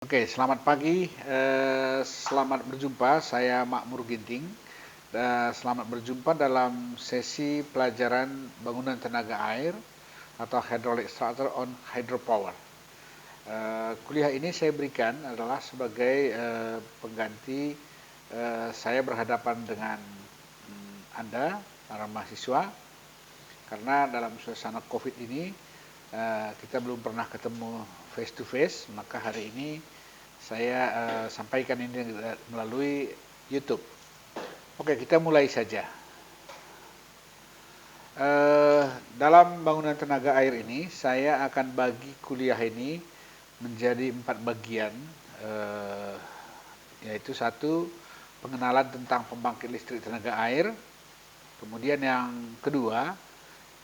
Oke, selamat pagi, selamat berjumpa. Saya Makmur Ginting. Selamat berjumpa dalam sesi pelajaran bangunan tenaga air atau Hydraulic Structure on Hydropower. Kuliah ini saya berikan adalah sebagai pengganti saya berhadapan dengan Anda, para mahasiswa, karena dalam suasana COVID ini kita belum pernah ketemu face to face, maka hari ini saya sampaikan ini melalui YouTube. Oke, kita mulai saja. Dalam bangunan tenaga air ini, saya akan bagi kuliah ini menjadi 4 bagian, yaitu satu, pengenalan tentang pembangkit listrik tenaga air. Kemudian yang kedua,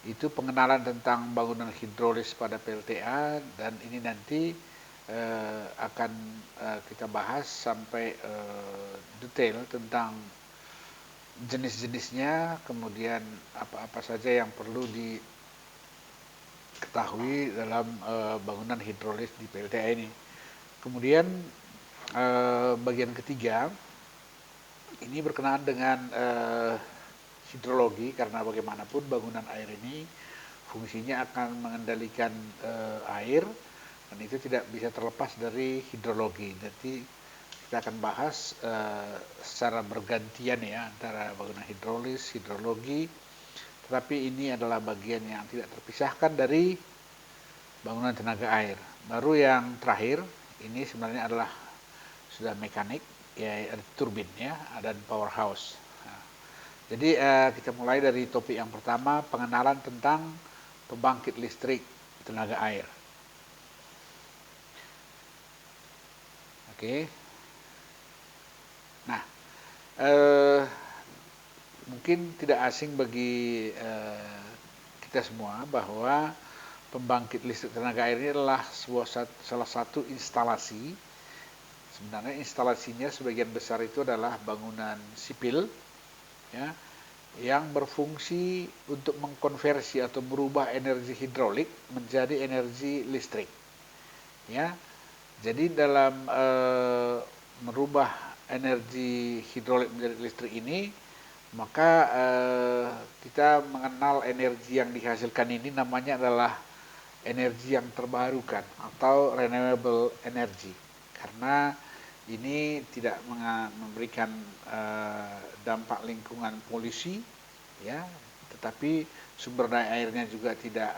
itu pengenalan tentang bangunan hidrolis pada PLTA, dan ini nanti akan kita bahas sampai detail tentang jenis-jenisnya, kemudian apa-apa saja yang perlu diketahui dalam bangunan hidrolis di PLTA ini. Kemudian bagian ketiga, ini berkenaan dengan hidrologi, karena bagaimanapun bangunan air ini fungsinya akan mengendalikan air, dan itu tidak bisa terlepas dari hidrologi. Jadi kita akan bahas secara bergantian ya antara bangunan hidrolis, hidrologi, tetapi ini adalah bagian yang tidak terpisahkan dari bangunan tenaga air. Baru yang terakhir ini sebenarnya adalah sudah mekanik, ya turbin ya, dan powerhouse. Jadi kita mulai dari topik yang pertama, pengenalan tentang pembangkit listrik tenaga air. Oke. Nah, mungkin tidak asing bagi kita semua bahwa pembangkit listrik tenaga air ini adalah salah satu instalasi. Sebenarnya instalasinya sebagian besar itu adalah bangunan sipil, ya, yang berfungsi untuk mengkonversi atau merubah energi hidrolik menjadi energi listrik. Ya, jadi dalam merubah energi hidrolik menjadi listrik ini, maka kita mengenal energi yang dihasilkan ini namanya adalah energi yang terbarukan atau renewable energy, karena ini tidak memberikan dampak lingkungan polusi, ya, tetapi sumber daya airnya juga tidak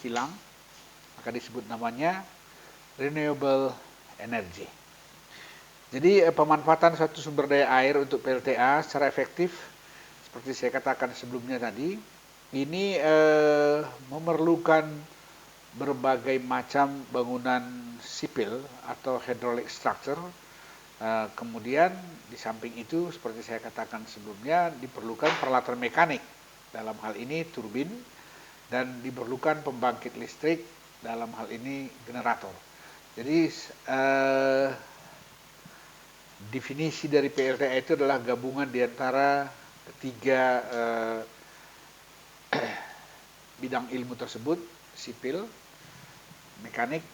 hilang, maka disebut namanya renewable energy. Jadi pemanfaatan suatu sumber daya air untuk PLTA secara efektif, seperti saya katakan sebelumnya tadi, ini memerlukan berbagai macam bangunan sipil atau hydraulic structure. Kemudian di samping itu, seperti saya katakan sebelumnya, diperlukan peralatan mekanik, dalam hal ini turbin, dan diperlukan pembangkit listrik, dalam hal ini generator. Jadi definisi dari PLTA itu adalah gabungan di antara ketiga bidang ilmu tersebut: sipil,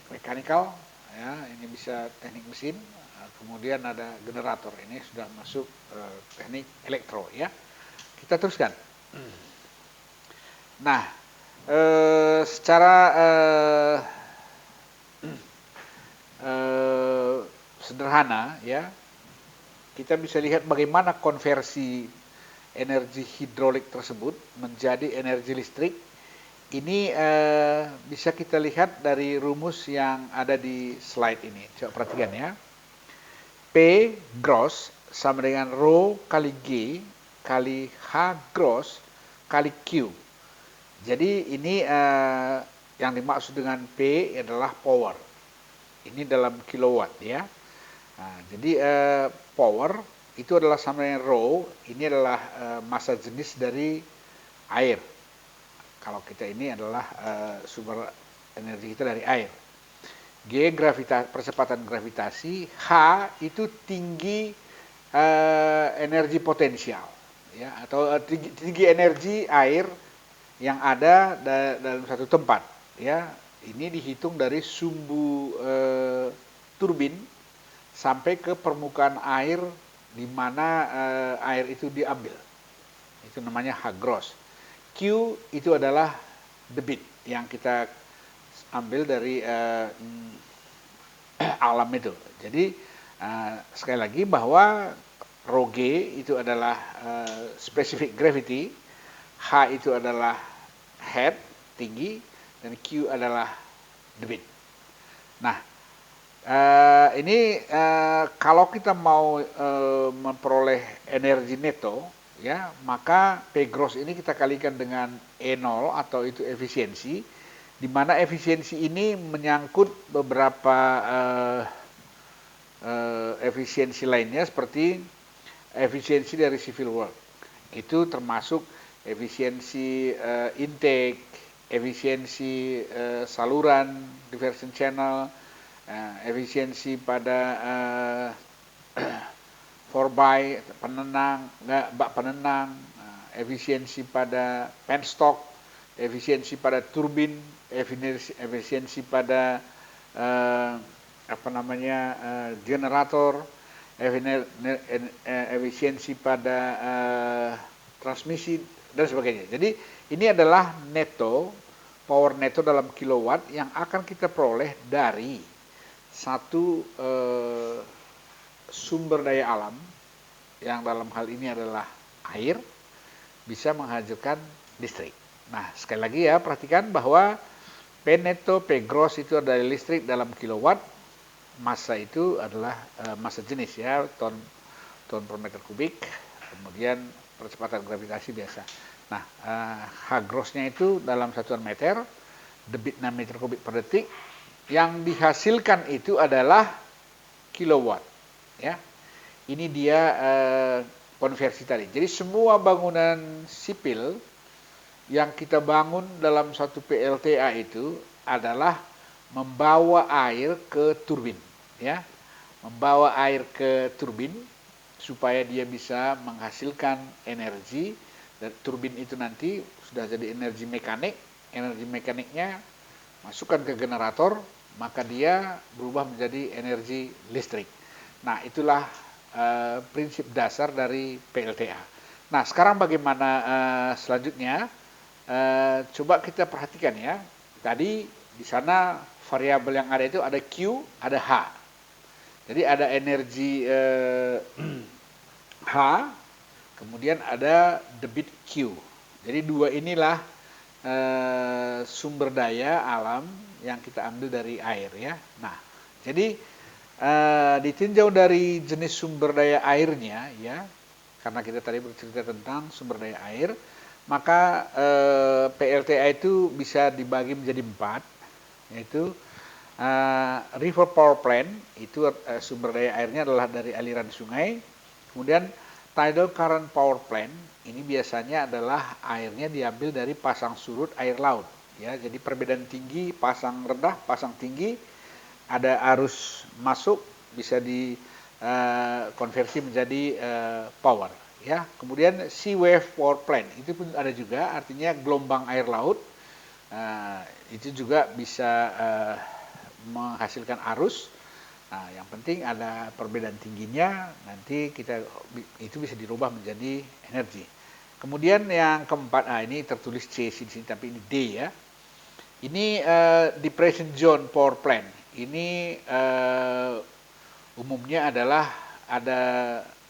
mechanical, ya, ini bisa teknik mesin, kemudian ada generator, ini sudah masuk teknik elektro, ya. Kita teruskan. Nah, secara sederhana, ya, kita bisa lihat bagaimana konversi energi hidrolik tersebut menjadi energi listrik. Ini bisa kita lihat dari rumus yang ada di slide ini. Coba perhatikan ya. P gross sama dengan rho kali G kali H gross kali Q. Jadi ini yang dimaksud dengan P adalah power. Ini dalam kilowatt ya. Nah, jadi power itu adalah sama dengan rho, ini adalah massa jenis dari air. Kalau kita ini adalah sumber energi kita dari air. G percepatan gravitasi, H itu tinggi energi potensial, ya, atau tinggi energi air yang ada dalam satu tempat, ya. Ini dihitung dari sumbu turbin sampai ke permukaan air di mana air itu diambil. Itu namanya H gross. Q itu adalah debit yang kita ambil dari alam itu. Jadi sekali lagi bahwa rho G itu adalah specific gravity, H itu adalah head, tinggi, dan Q adalah debit. Nah, ini kalau kita mau memperoleh energi neto, ya, maka P gross ini kita kalikan dengan E0 atau itu efisiensi, di mana efisiensi ini menyangkut beberapa efisiensi lainnya seperti efisiensi dari civil work. Itu termasuk efisiensi intake, efisiensi saluran, diversion channel, efisiensi pada forby, penenang, bak penenang, efisiensi pada penstock, efisiensi pada turbin, efisiensi pada generator, efisiensi pada transmisi dan sebagainya. Jadi ini adalah neto, power neto dalam kilowatt yang akan kita peroleh dari satu sumber daya alam yang dalam hal ini adalah air bisa menghasilkan listrik. Nah, sekali lagi ya, perhatikan bahwa P neto, P gross itu adalah listrik dalam kilowatt, massa itu adalah massa jenis ya, ton per meter kubik, kemudian percepatan gravitasi biasa. Nah, H grossnya itu dalam satuan meter, debit 6 meter kubik per detik, yang dihasilkan itu adalah kilowatt. Ya, ini dia konversi tadi. Jadi semua bangunan sipil yang kita bangun dalam satu PLTA itu adalah membawa air ke turbin, ya, membawa air ke turbin supaya dia bisa menghasilkan energi, dan turbin itu nanti sudah jadi energi mekaniknya masukkan ke generator, maka dia berubah menjadi energi listrik. Nah, itulah prinsip dasar dari PLTA. Nah, sekarang bagaimana selanjutnya? Coba kita perhatikan ya. Tadi di sana variabel yang ada itu ada Q, ada H. Jadi ada energi H, kemudian ada debit Q. Jadi dua inilah sumber daya alam yang kita ambil dari air ya. Nah, jadi ditinjau dari jenis sumber daya airnya ya, karena kita tadi bercerita tentang sumber daya air, maka PLTA itu bisa dibagi menjadi 4, yaitu river power plant, itu sumber daya airnya adalah dari aliran sungai. Kemudian tidal current power plant, ini biasanya adalah airnya diambil dari pasang surut air laut ya. Jadi perbedaan tinggi, pasang rendah, pasang tinggi, ada arus masuk, bisa dikonversi menjadi power ya. Kemudian sea wave power plant, itu pun ada juga, artinya gelombang air laut, itu juga bisa menghasilkan arus. Nah, yang penting ada perbedaan tingginya, nanti itu bisa dirubah menjadi energi. Kemudian yang keempat, ini tertulis C di sini tapi ini D ya. Ini depression zone power plant. Ini umumnya adalah ada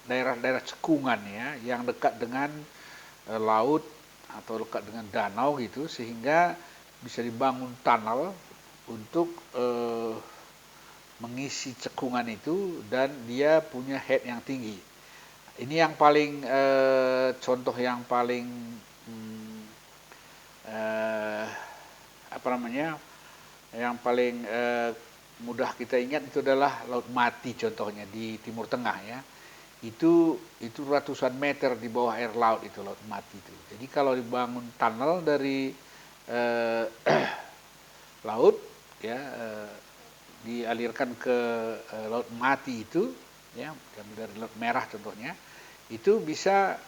daerah-daerah cekungan ya, yang dekat dengan laut atau dekat dengan danau gitu, sehingga bisa dibangun tunnel untuk mengisi cekungan itu, dan dia punya head yang tinggi. Ini yang paling contoh yang paling yang paling mudah kita ingat itu adalah Laut Mati contohnya di Timur Tengah ya. Itu ratusan meter di bawah air laut itu Laut Mati itu. Jadi kalau dibangun tunnel dari laut ya, dialirkan ke Laut Mati itu ya, dari Laut Merah contohnya, itu bisa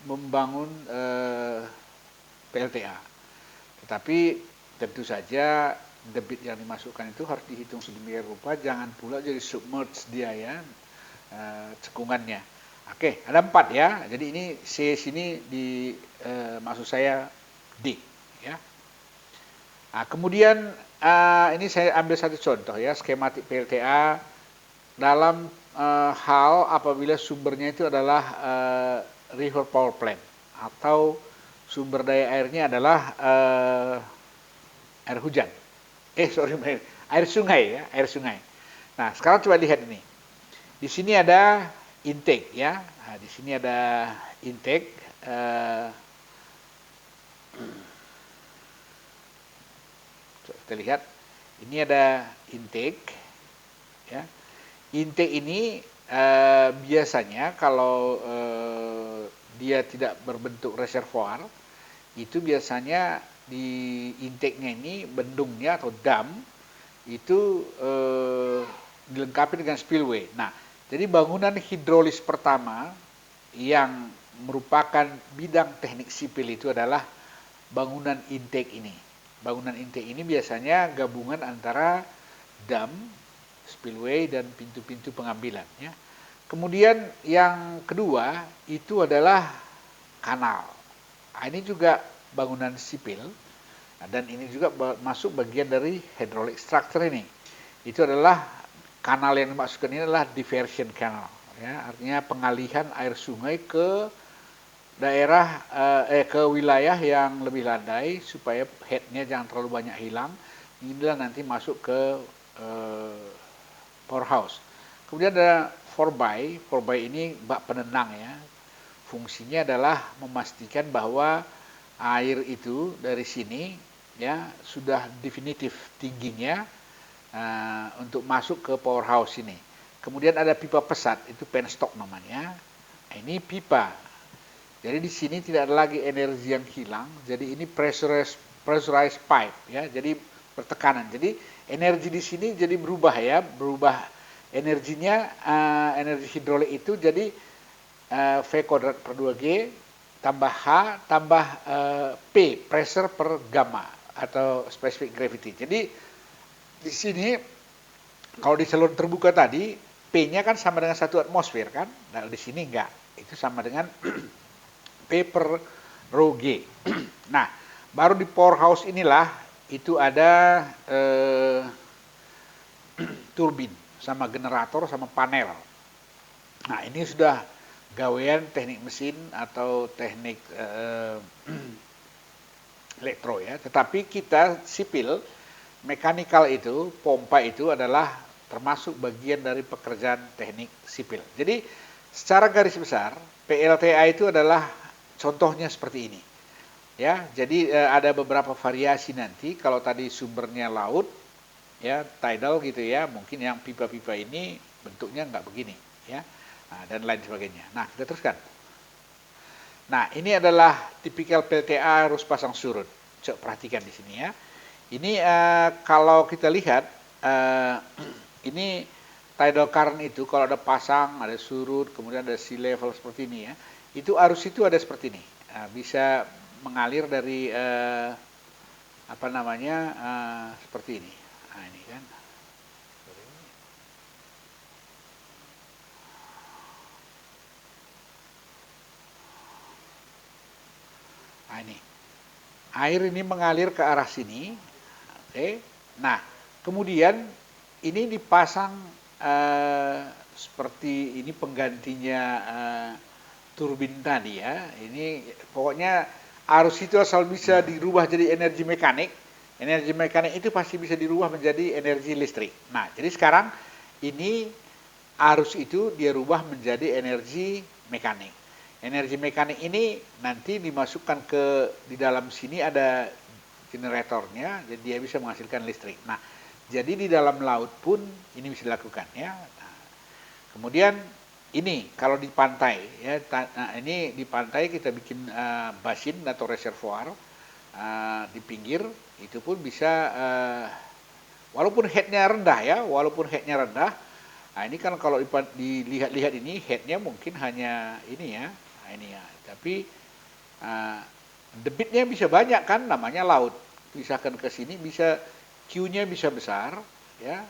membangun PLTA. Tetapi tentu saja debit yang dimasukkan itu harus dihitung sedemikian rupa, jangan pula jadi submerge dia ya, cekungannya. Oke, ada 4 ya. Jadi ini C sini maksud saya D ya. Nah, kemudian ini saya ambil satu contoh ya, skematik PLTA dalam hal apabila sumbernya itu adalah river power plant atau sumber daya airnya adalah air hujan. Air sungai ya, air sungai. Nah, sekarang coba lihat ini. Di sini ada intake ya. Nah, di sini ada intake. Coba kita lihat. Ini ada intake ya. Intake ini biasanya kalau dia tidak berbentuk reservoir, itu biasanya di intake-nya ini, bendungnya atau dam, itu dilengkapi dengan spillway. Nah, jadi bangunan hidrolis pertama yang merupakan bidang teknik sipil itu adalah bangunan intake ini. Bangunan intake ini biasanya gabungan antara dam, spillway, dan pintu-pintu pengambilan. Ya. Kemudian yang kedua itu adalah kanal. Nah, ini juga bangunan sipil, dan ini juga masuk bagian dari hydraulic structure ini. Itu adalah kanal yang dimaksudkan ini adalah diversion canal, ya, artinya pengalihan air sungai ke daerah ke wilayah yang lebih landai supaya headnya jangan terlalu banyak hilang. Inilah nanti masuk ke powerhouse. Kemudian ada 4x. 4x ini bak penenang ya. Fungsinya adalah memastikan bahwa air itu dari sini ya sudah definitif tingginya untuk masuk ke powerhouse ini. Kemudian ada pipa pesat, itu penstock namanya. Ini pipa. Jadi di sini tidak ada lagi energi yang hilang. Jadi ini pressurized pipe ya. Jadi bertekanan. Jadi energi di sini jadi berubah ya, berubah energinya, energi hidrolik itu jadi V kuadrat per 2G tambah H tambah P, pressure per gamma atau specific gravity. Jadi di sini kalau di saluran terbuka tadi P-nya kan sama dengan 1 atmosfer kan. Nah, di sini enggak. Itu sama dengan P per rho G. Nah, baru di powerhouse inilah itu ada turbin sama generator sama panel. Nah, ini sudah gawean teknik mesin atau teknik elektro ya. Tetapi kita sipil, mekanikal itu, pompa itu adalah termasuk bagian dari pekerjaan teknik sipil. Jadi secara garis besar PLTA itu adalah contohnya seperti ini. Ya, jadi ada beberapa variasi nanti. Kalau tadi sumbernya laut, ya tidal gitu ya, mungkin yang pipa-pipa ini bentuknya nggak begini, ya. Nah, dan lain sebagainya. Nah, kita teruskan. Nah, ini adalah tipikal PLTA harus pasang surut. Coba perhatikan di sini ya. Ini kalau kita lihat, ini tidal current itu kalau ada pasang, ada surut, kemudian ada sea level seperti ini ya. Itu arus itu ada seperti ini. Bisa mengalir dari seperti ini. Nah, ini kan. Nah, ini. Air ini mengalir ke arah sini. Oke. Nah, kemudian ini dipasang seperti ini penggantinya turbin tadi ya. Ini pokoknya arus itu asal bisa dirubah jadi energi mekanik. Energi mekanik itu pasti bisa dirubah menjadi energi listrik. Nah, jadi sekarang ini arus itu dia rubah menjadi energi mekanik. Energi mekanik ini nanti dimasukkan di dalam sini ada generatornya, jadi dia bisa menghasilkan listrik. Nah, jadi di dalam laut pun ini bisa dilakukan ya. Nah, kemudian ini kalau di pantai ya, ini di pantai kita bikin basin atau reservoir di pinggir, itu pun bisa walaupun headnya rendah ya, nah ini kan kalau dilihat-lihat ini headnya mungkin hanya ini ya, nah ini ya, tapi debitnya bisa banyak kan, namanya laut, pisahkan ke sini bisa Q-nya bisa besar, ya,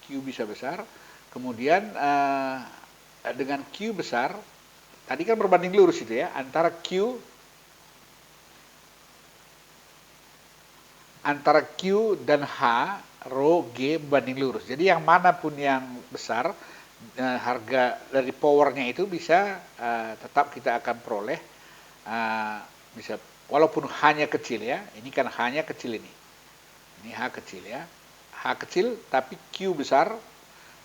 Q bisa besar. Kemudian dengan Q besar, tadi kan berbanding lurus itu ya, antara Q dan H, rho G berbanding lurus. Jadi yang manapun yang besar, harga dari powernya itu bisa tetap kita akan peroleh, bisa walaupun hanya kecil ya. Ini kan hanya kecil ini H kecil ya, H kecil tapi Q besar.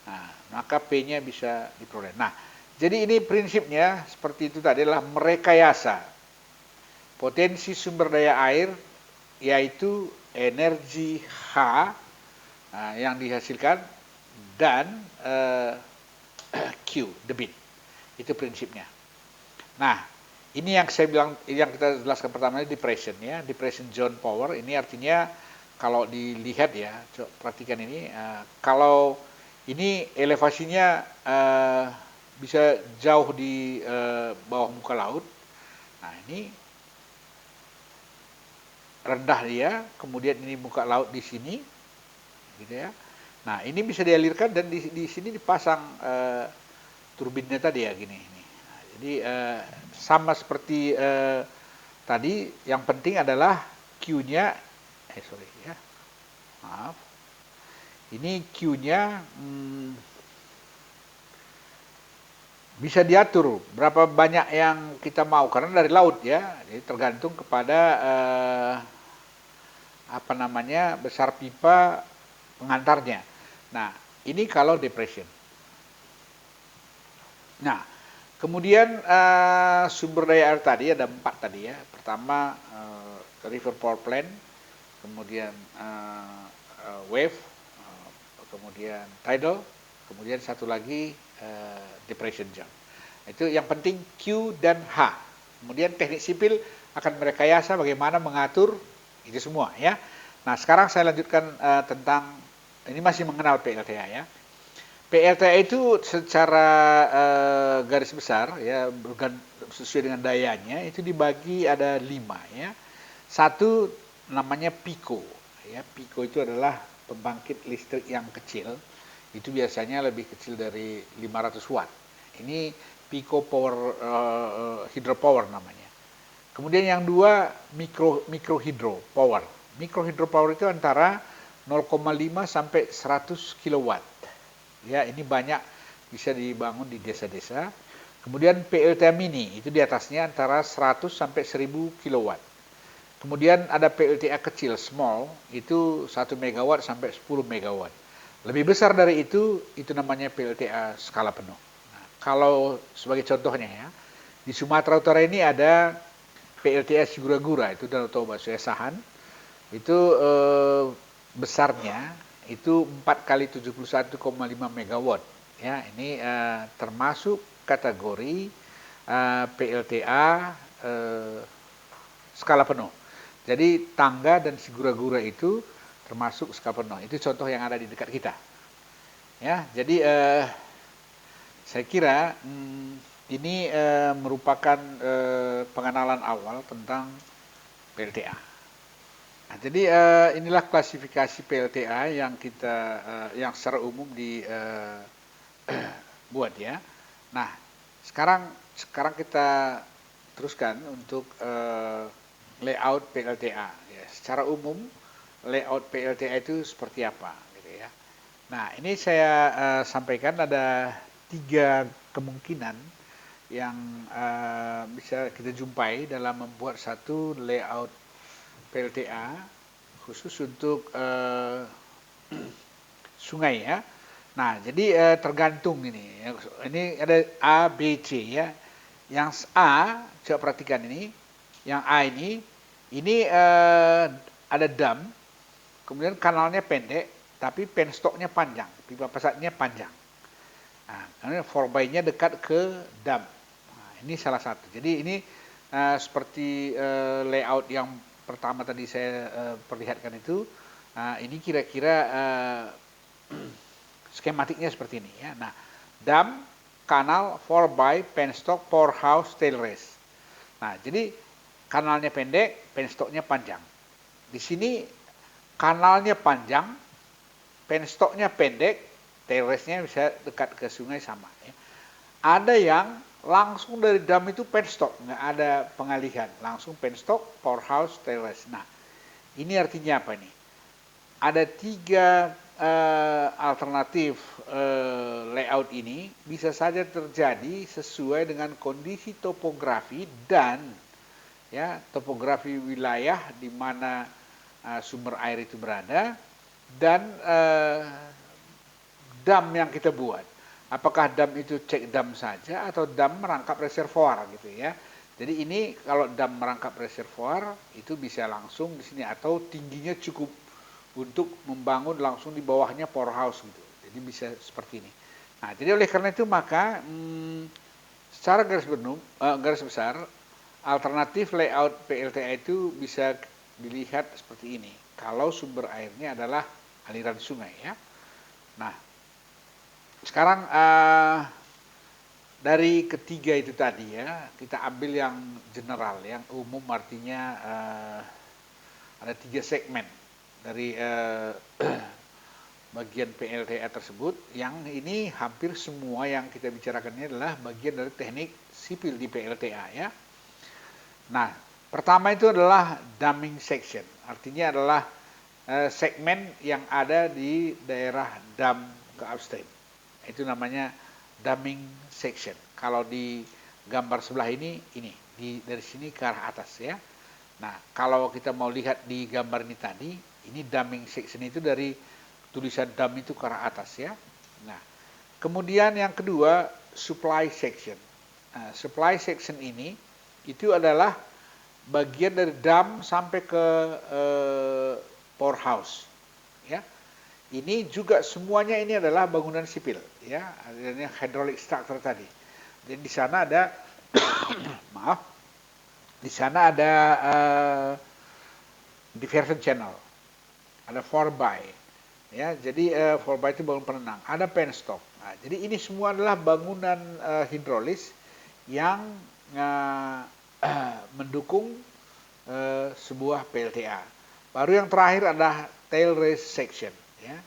Nah, maka P-nya bisa diperoleh. Nah, jadi ini prinsipnya seperti itu tadi, adalah merekayasa potensi sumber daya air, yaitu energi H yang dihasilkan dan Q, debit. Itu prinsipnya. Nah, ini yang saya bilang, yang kita jelaskan pertama, depression ya, depression zone power. Ini artinya kalau dilihat ya, coba perhatikan ini, kalau ini elevasinya bisa jauh di bawah muka laut. Nah, ini rendah dia, kemudian ini muka laut di sini, gitu ya. Nah, ini bisa dialirkan dan di sini dipasang turbinnya tadi ya, gini. Nah, jadi sama seperti tadi, yang penting adalah Q-nya, maaf. Ini Q-nya bisa diatur berapa banyak yang kita mau, karena dari laut ya, jadi tergantung kepada besar pipa pengantarnya. Nah, ini kalau depression. Nah, kemudian sumber daya air tadi ada 4 tadi ya. Pertama river power plant, kemudian wave, kemudian tidal, kemudian satu lagi depression zone. Itu yang penting Q dan H. Kemudian teknik sipil akan merekayasa bagaimana mengatur itu semua ya. Nah, sekarang saya lanjutkan tentang, ini masih mengenal PLTA ya. PLTA itu secara garis besar ya, sesuai dengan dayanya itu dibagi ada 5 ya. Satu namanya Pico ya. Pico itu adalah pembangkit listrik yang kecil. Itu biasanya lebih kecil dari 500 watt. Ini Pico power, hydropower namanya. Kemudian yang dua micro hydro power. Micro hydro power itu antara 0,5 sampai 100 kilowatt. Ya, ini banyak bisa dibangun di desa-desa. Kemudian PLTA mini itu di atasnya antara 100 sampai 1000 kilowatt. Kemudian ada PLTA kecil, small, itu 1 megawatt sampai 10 megawatt. Lebih besar dari itu namanya PLTA skala penuh. Nah, kalau sebagai contohnya ya, di Sumatera Utara ini ada PLTA Sigura-gura, itu Danau Toba, Sahan. Itu besarnya itu 4 kali 71,5 megawatt. Ya, ini termasuk kategori PLTA skala penuh. Jadi Tangga dan Sigura-gura itu termasuk skala penuh. Itu contoh yang ada di dekat kita. Ya, jadi saya kira ini merupakan pengenalan awal tentang PLTA. Nah, jadi inilah klasifikasi PLTA yang kita yang secara umum dibuat ya. Nah, sekarang kita teruskan untuk layout PLTA. Ya, secara umum layout PLTA itu seperti apa, gitu ya. Nah, ini saya sampaikan ada 3 kemungkinan yang bisa kita jumpai dalam membuat satu layout PLTA khusus untuk sungai ya. Nah, jadi tergantung ini. Ini ada A, B, C ya. Yang A, coba perhatikan ini. Yang A ini ada dam, kemudian kanalnya pendek, tapi penstoknya panjang, pipa pasatnya panjang. Nah, karena 4x-nya dekat ke dam. Nah, ini salah satu. Jadi ini seperti layout yang pertama tadi saya perlihatkan itu. Ini kira-kira skematiknya seperti ini ya. Nah, dam, kanal, 4x, penstock, powerhouse, tail race. Nah, jadi kanalnya pendek, penstoknya panjang. Di sini kanalnya panjang, penstoknya pendek, terasnya bisa dekat ke sungai sama. Ya. Ada yang langsung dari dam itu penstok, nggak ada pengalihan, langsung penstok, powerhouse, terrace. Nah, ini artinya apa nih? Ada tiga alternatif layout ini bisa saja terjadi sesuai dengan kondisi topografi dan ya topografi wilayah di mana sumber air itu berada dan dam yang kita buat. Apakah dam itu cek dam saja atau dam merangkap reservoir gitu ya. Jadi ini kalau dam merangkap reservoir itu bisa langsung di sini atau tingginya cukup untuk membangun langsung di bawahnya powerhouse gitu. Jadi bisa seperti ini. Nah, jadi oleh karena itu maka secara garis besar alternatif layout PLTA itu bisa dilihat seperti ini. Kalau sumber airnya adalah aliran sungai ya. Nah, sekarang dari ketiga itu tadi ya, kita ambil yang general, yang umum artinya ada tiga segmen dari bagian PLTA tersebut. Yang ini hampir semua yang kita bicarakan ini adalah bagian dari teknik sipil di PLTA ya. Nah, pertama itu adalah damming section, artinya adalah segmen yang ada di daerah dam ke upstream. Itu namanya damming section. Kalau di gambar sebelah ini dari sini ke arah atas ya. Nah, kalau kita mau lihat di gambar ini tadi, ini damming section itu dari tulisan dam itu ke arah atas ya. Nah, kemudian yang kedua supply section. Nah, supply section ini itu adalah bagian dari dam sampai ke powerhouse ya. Ini juga semuanya ini adalah bangunan sipil ya, adanya hydraulic structure tadi. Jadi di sana ada maaf, di sana ada diversion channel, ada 4x ya. Jadi 4x itu bangun penenang, ada penstock. Nah, jadi ini semua adalah bangunan hidrolis yang mendukung sebuah PLTA. Baru yang terakhir adalah tail race section. Ya.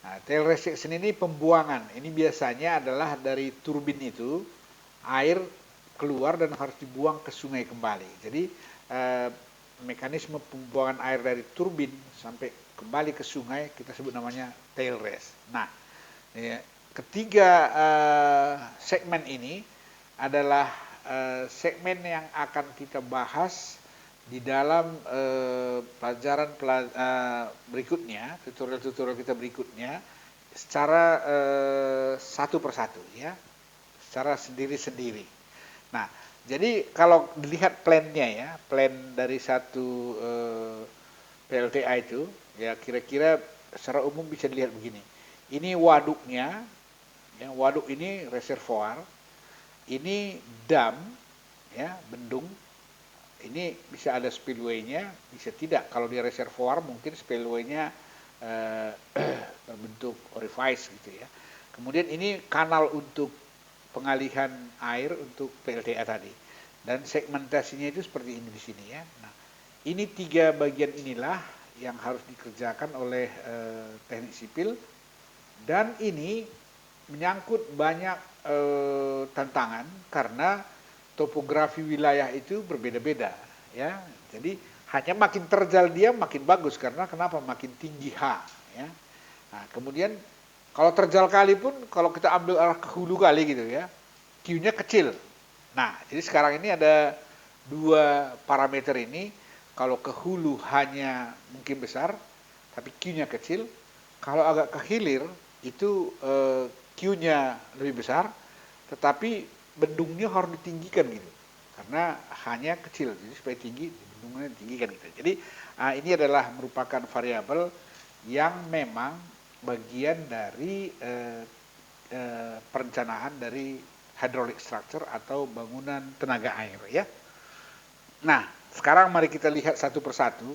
Nah, tail race section ini pembuangan. Ini biasanya adalah dari turbin itu air keluar dan harus dibuang ke sungai kembali. Jadi mekanisme pembuangan air dari turbin sampai kembali ke sungai kita sebut namanya tail race. Nah, ketiga segmen ini adalah segmen yang akan kita bahas di dalam pelajaran berikutnya, tutorial-tutorial kita berikutnya, secara satu persatu ya, secara sendiri-sendiri. Nah, jadi kalau dilihat plannya ya, plan dari satu PLTA itu, ya kira-kira secara umum bisa dilihat begini. Ini waduknya, ya, waduk ini reservoir, ini dam, ya, bendung. Ini bisa ada spillway-nya, bisa tidak. Kalau di reservoir mungkin spillway-nya berbentuk orifice gitu ya. Kemudian ini kanal untuk pengalihan air untuk PLTA tadi. Dan segmentasinya itu seperti ini di sini ya. Nah, ini tiga bagian inilah yang harus dikerjakan oleh teknik sipil. Dan ini menyangkut banyak tantangan karena topografi wilayah itu berbeda-beda ya. Jadi hanya makin terjal dia makin bagus karena kenapa? Makin tinggi H ya. Nah, kemudian kalau terjal kali pun kalau kita ambil arah ke hulu kali gitu ya, Q-nya kecil. Nah, jadi sekarang ini ada dua parameter ini. Kalau ke hulu hanya mungkin besar tapi Q-nya kecil. Kalau agak ke hilir itu Q-nya lebih besar tetapi bendungnya harus ditinggikan gitu karena hanya kecil, jadi supaya tinggi bendungnya ditinggikan gitu. Jadi ini adalah merupakan variabel yang memang bagian dari perencanaan dari hydraulic structure atau bangunan tenaga air ya. Nah, sekarang mari kita lihat satu persatu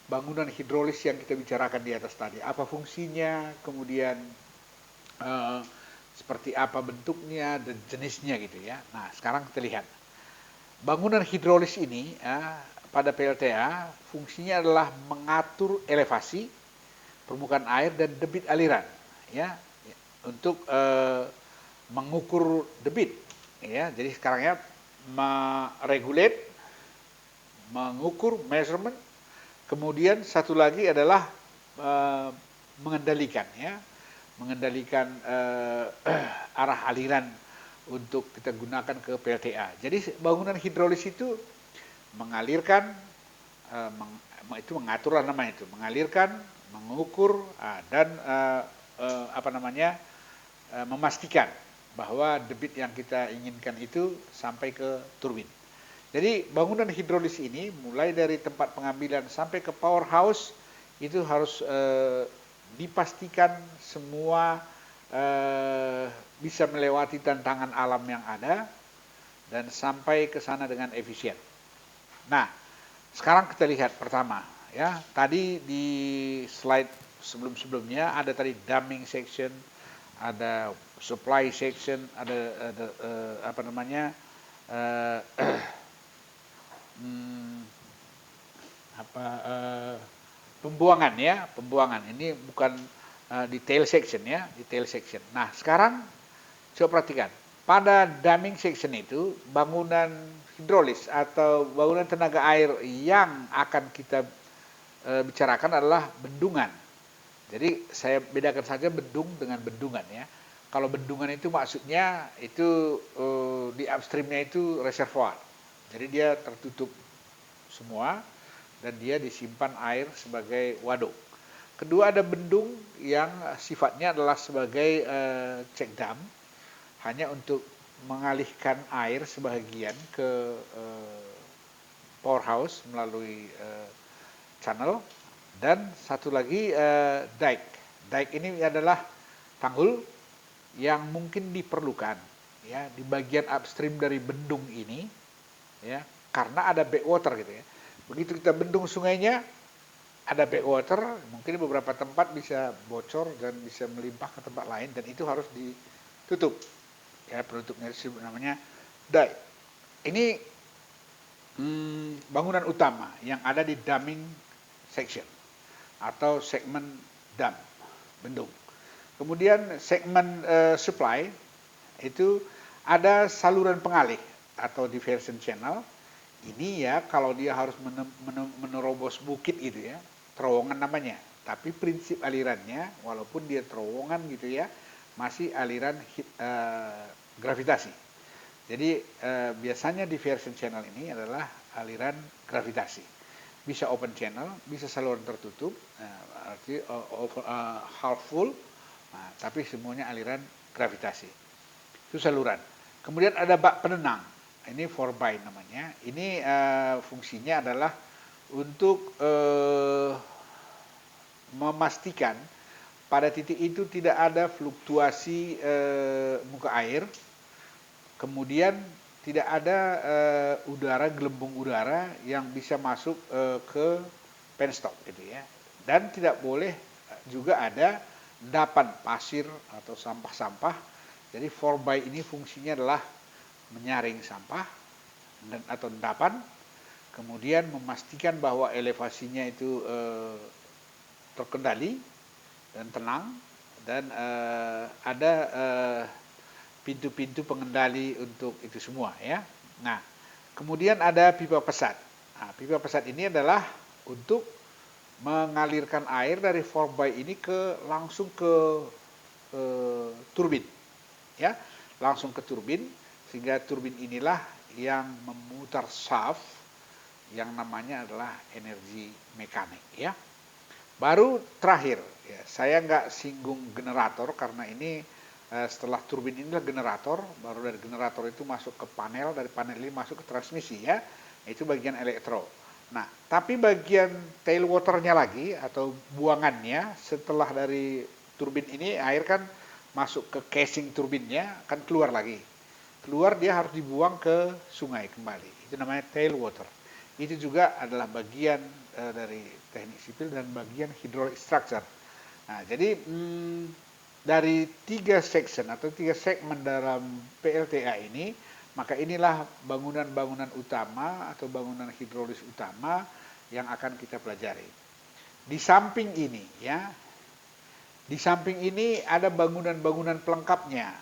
bangunan hidrolis yang kita bicarakan di atas tadi. Apa fungsinya, kemudian seperti apa bentuknya dan jenisnya gitu ya. Nah, sekarang kita lihat. Bangunan hidrolis ini pada PLTA fungsinya adalah mengatur elevasi permukaan air dan debit aliran, ya, untuk mengukur debit, ya. Jadi sekarang ya meregulate, mengukur, measurement. Kemudian satu lagi adalah mengendalikan, ya, mengendalikan arah aliran untuk kita gunakan ke PLTA. Jadi bangunan hidrolis itu mengalirkan, itu mengatur namanya itu, mengalirkan, mengukur, dan memastikan bahwa debit yang kita inginkan itu sampai ke turbin. Jadi bangunan hidrolis ini mulai dari tempat pengambilan sampai ke powerhouse itu harus dipastikan semua bisa melewati tantangan alam yang ada dan sampai ke sana dengan efisien. Nah, sekarang kita lihat pertama, ya. Tadi di slide sebelum-sebelumnya ada tadi damming section, ada supply section, ada pembuangan, ya, pembuangan. Ini bukan detail section, ya, detail section. Nah, sekarang coba perhatikan. Pada damming section itu, bangunan hidrolis atau bangunan tenaga air yang akan kita bicarakan adalah bendungan. Jadi saya bedakan saja bendung dengan bendungan, ya. Kalau bendungan itu maksudnya itu di upstreamnya itu reservoir. Jadi dia tertutup semua dan dia disimpan air sebagai waduk. Kedua ada bendung yang sifatnya adalah sebagai check dam, hanya untuk mengalihkan air sebagian ke powerhouse melalui channel. Dan satu lagi dike. Dike ini adalah tanggul yang mungkin diperlukan, ya, di bagian upstream dari bendung ini, ya, karena ada backwater gitu, ya. Begitu kita bendung sungainya, ada backwater, mungkin beberapa tempat bisa bocor dan bisa melimpah ke tempat lain, dan itu harus ditutup, ya, penutupnya namanya dike. Ini bangunan utama yang ada di damming section atau segmen dam, bendung. Kemudian segmen supply itu ada saluran pengalih atau diversion channel. Ini, ya, kalau dia harus menerobos bukit gitu, ya, terowongan namanya. Tapi prinsip alirannya walaupun dia terowongan gitu, ya, masih aliran gravitasi. Jadi biasanya diversion channel ini adalah aliran gravitasi. Bisa open channel, bisa saluran tertutup, arti half full, tapi semuanya aliran gravitasi. Itu saluran. Kemudian ada bak penenang. Ini 4by namanya. Ini fungsinya adalah untuk memastikan pada titik itu tidak ada fluktuasi muka air. Kemudian tidak ada gelembung udara yang bisa masuk ke penstop gitu, ya. Dan tidak boleh juga ada endapan pasir atau sampah-sampah. Jadi 4by ini fungsinya adalah menyaring sampah atau endapan, kemudian memastikan bahwa elevasinya itu terkendali dan tenang, dan ada pintu-pintu pengendali untuk itu semua, ya. Nah, kemudian ada pipa pesat. Nah, pipa pesat ini adalah untuk mengalirkan air dari 4by ini langsung ke turbin, ya, langsung ke turbin, sehingga turbin inilah yang memutar shaft yang namanya adalah energi mekanik, ya. Baru terakhir, ya, saya nggak singgung generator karena ini setelah turbin inilah generator, baru dari generator itu masuk ke panel, dari panel ini masuk ke transmisi, ya, itu bagian elektro. Nah, tapi bagian tail waternya lagi atau buangannya setelah dari turbin ini, air kan masuk ke casing turbinnya, kan keluar lagi. Keluar dia harus dibuang ke sungai kembali. Itu namanya tail water. Itu juga adalah bagian dari teknik sipil dan bagian hydraulic structure. Nah, jadi dari 3 section atau 3 segmen dalam PLTA ini Maka inilah bangunan-bangunan utama atau bangunan hidrolis utama yang akan kita pelajari. Di samping ini ya, di samping ini ada bangunan-bangunan pelengkapnya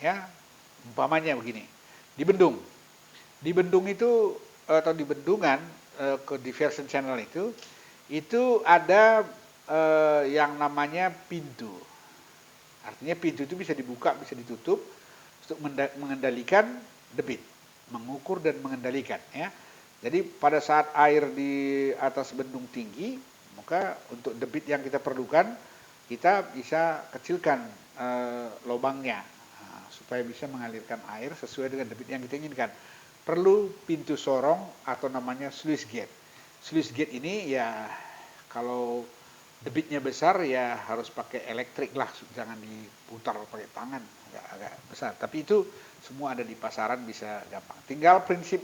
ya. Umpamanya begini, di bendung. Di bendung itu atau di bendungan ke diversion channel itu ada yang namanya pintu. Artinya pintu itu bisa dibuka, bisa ditutup untuk mengendalikan debit, mengukur dan mengendalikan ya. Jadi pada saat air di atas bendung tinggi, maka untuk debit yang kita perlukan, kita bisa kecilkan lubangnya supaya bisa mengalirkan air sesuai dengan debit yang kita inginkan. Perlu pintu sorong atau namanya sluice gate. Sluice gate ini ya kalau debitnya besar ya harus pakai elektrik lah, jangan diputar pakai tangan, agak besar. Tapi itu semua ada di pasaran, bisa gampang. Tinggal prinsip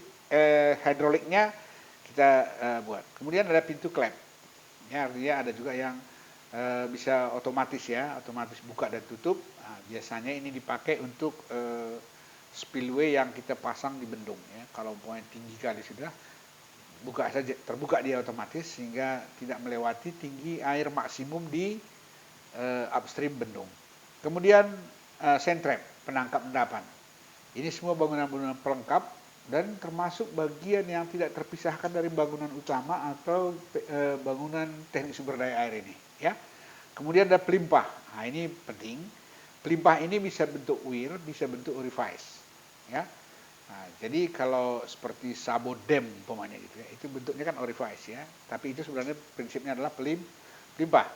hidroliknya kita buat. Kemudian ada pintu klep. Ya, artinya ada juga yang bisa otomatis ya, otomatis buka dan tutup. Nah, biasanya ini dipakai untuk spillway yang kita pasang di bendung ya. Kalau umpamanya tinggi kali sudah, buka saja, terbuka dia otomatis sehingga tidak melewati tinggi air maksimum di upstream bendung. Kemudian sand trap, penangkap endapan. Ini semua bangunan-bangunan pelengkap dan termasuk bagian yang tidak terpisahkan dari bangunan utama atau bangunan teknik sumber daya air ini ya. Kemudian ada pelimpah. Nah, ini penting. Pelimpah ini bisa bentuk weir, bisa bentuk orifice ya. Nah, jadi kalau seperti Sabo Dam umpamanya gitu ya, itu bentuknya kan orifice ya, tapi itu sebenarnya prinsipnya adalah pelimpah.